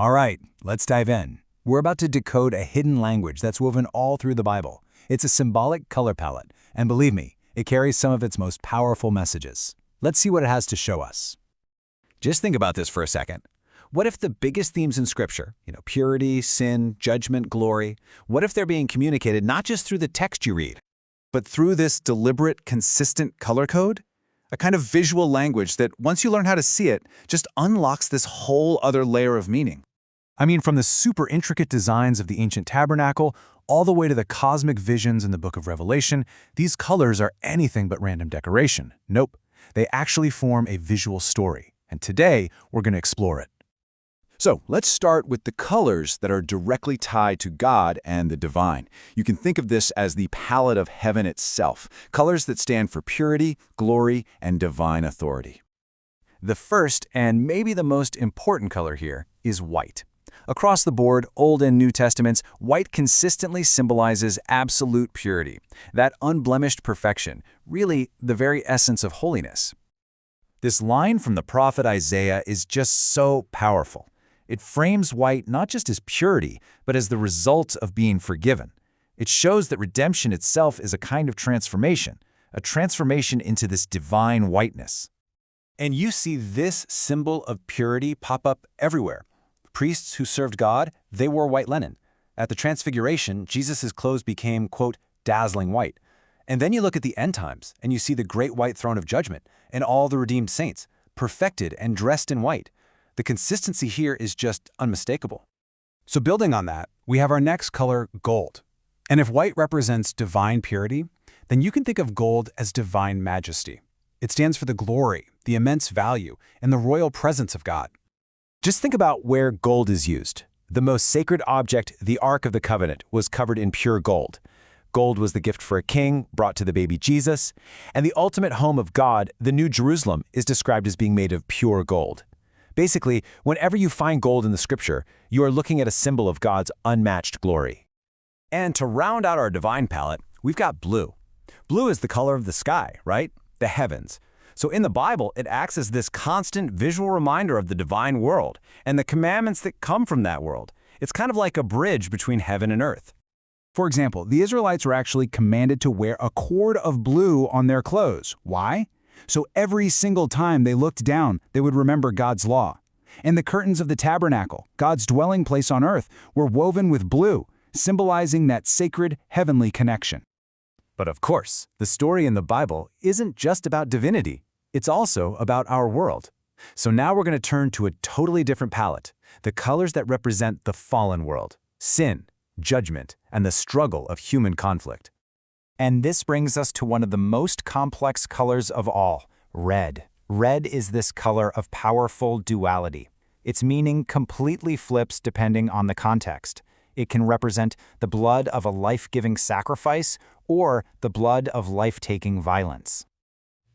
All right, let's dive in. We're about to decode a hidden language that's woven all through the Bible. It's a symbolic color palette, and believe me, it carries some of its most powerful messages. Let's see what it has to show us. Just think about this for a second. What if the biggest themes in Scripture, purity, sin, judgment, glory, what if they're being communicated not just through the text you read, but through this deliberate, consistent color code? A kind of visual language that, once you learn how to see it, just unlocks this whole other layer of meaning. I mean, from the super intricate designs of the ancient tabernacle all the way to the cosmic visions in the book of Revelation, these colors are anything but random decoration. Nope, they actually form a visual story. And today, we're going to explore it. So let's start with the colors that are directly tied to God and the divine. You can think of this as the palette of heaven itself, colors that stand for purity, glory, and divine authority. The first, and maybe the most important color here, is white. Across the board, Old and New Testaments, white consistently symbolizes absolute purity, that unblemished perfection, really the very essence of holiness. This line from the prophet Isaiah is just so powerful. It frames white not just as purity, but as the result of being forgiven. It shows that redemption itself is a kind of transformation, a transformation into this divine whiteness. And you see this symbol of purity pop up everywhere. Priests who served God, they wore white linen. At the Transfiguration, Jesus' clothes became, quote, dazzling white. And then you look at the end times, and you see the great white throne of judgment and all the redeemed saints, perfected and dressed in white. The consistency here is just unmistakable. So building on that, we have our next color, gold. And if white represents divine purity, then you can think of gold as divine majesty. It stands for the glory, the immense value, and the royal presence of God. Just think about where gold is used. The most sacred object, the Ark of the Covenant, was covered in pure gold. Gold was the gift for a king brought to the baby Jesus, and the ultimate home of God, the New Jerusalem, is described as being made of pure gold. Basically, whenever you find gold in the Scripture, you are looking at a symbol of God's unmatched glory. And to round out our divine palette, we've got blue. Blue is the color of the sky, right? The heavens. So in the Bible, it acts as this constant visual reminder of the divine world and the commandments that come from that world. It's kind of like a bridge between heaven and earth. For example, the Israelites were actually commanded to wear a cord of blue on their clothes. Why? So every single time they looked down, they would remember God's law. And the curtains of the tabernacle, God's dwelling place on earth, were woven with blue, symbolizing that sacred heavenly connection. But of course, the story in the Bible isn't just about divinity. It's also about our world. So now we're going to turn to a totally different palette, the colors that represent the fallen world, sin, judgment, and the struggle of human conflict. And this brings us to one of the most complex colors of all, red. Red is this color of powerful duality. Its meaning completely flips depending on the context. It can represent the blood of a life-giving sacrifice or the blood of life-taking violence.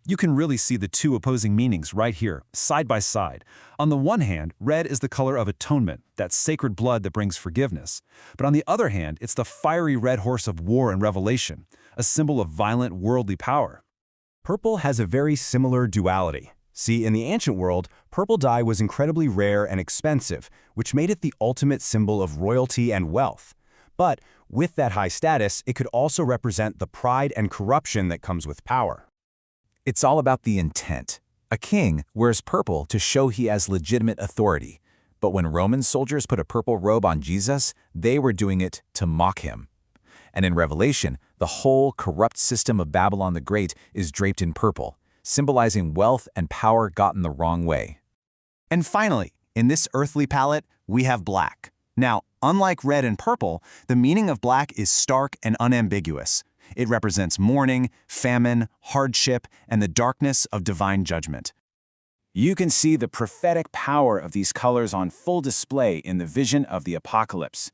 You can really see the two opposing meanings right here, side by side. On the one hand, red is the color of atonement, that sacred blood that brings forgiveness. But on the other hand, it's the fiery red horse of war in Revelation, a symbol of violent worldly power. Purple has a very similar duality. See, in the ancient world, purple dye was incredibly rare and expensive, which made it the ultimate symbol of royalty and wealth. But with that high status, it could also represent the pride and corruption that comes with power. It's all about the intent. A king wears purple to show he has legitimate authority. But when Roman soldiers put a purple robe on Jesus, they were doing it to mock him. And in Revelation, the whole corrupt system of Babylon the Great is draped in purple, symbolizing wealth and power gotten the wrong way. And finally, in this earthly palette, we have black. Now, unlike red and purple, the meaning of black is stark and unambiguous. It represents mourning, famine, hardship, and the darkness of divine judgment. You can see the prophetic power of these colors on full display in the vision of the apocalypse.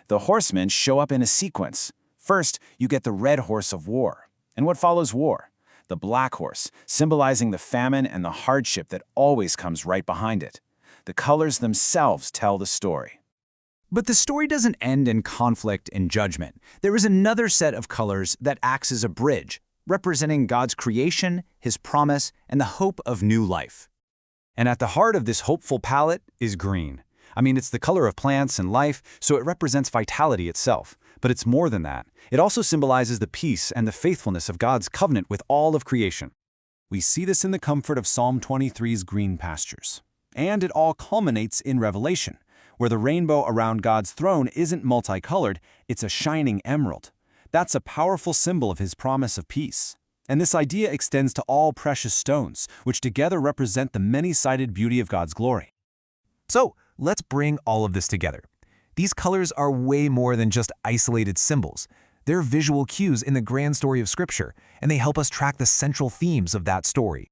The horsemen show up in a sequence. First, you get the red horse of war. And what follows war? The black horse, symbolizing the famine and the hardship that always comes right behind it. The colors themselves tell the story. But the story doesn't end in conflict and judgment. There is another set of colors that acts as a bridge, representing God's creation, His promise, and the hope of new life. And at the heart of this hopeful palette is green, I mean, it's the color of plants and life, so it represents vitality itself. But it's more than that. It also symbolizes the peace and the faithfulness of God's covenant with all of creation. We see this in the comfort of Psalm 23's green pastures. And it all culminates in Revelation, where the rainbow around God's throne isn't multicolored, it's a shining emerald. That's a powerful symbol of his promise of peace. And this idea extends to all precious stones, which together represent the many-sided beauty of God's glory. So, let's bring all of this together. These colors are way more than just isolated symbols. They're visual cues in the grand story of Scripture, and they help us track the central themes of that story.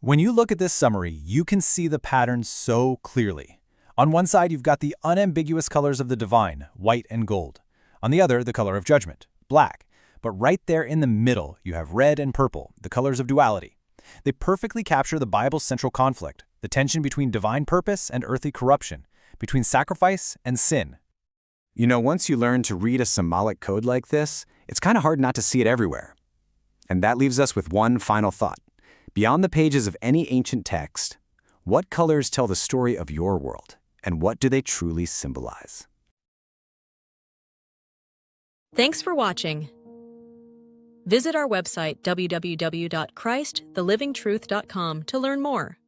When you look at this summary, you can see the patterns so clearly. On one side, you've got the unambiguous colors of the divine, white and gold. On the other, the color of judgment, black. But right there in the middle, you have red and purple, the colors of duality. They perfectly capture the Bible's central conflict, the tension between divine purpose and earthly corruption, between sacrifice and sin. You know, once you learn to read a symbolic code like this, it's kind of hard not to see it everywhere. And that leaves us with one final thought. Beyond the pages of any ancient text, what colors tell the story of your world, and what do they truly symbolize? Thanks for watching. Visit our website www.christthelivingtruth.com to learn more.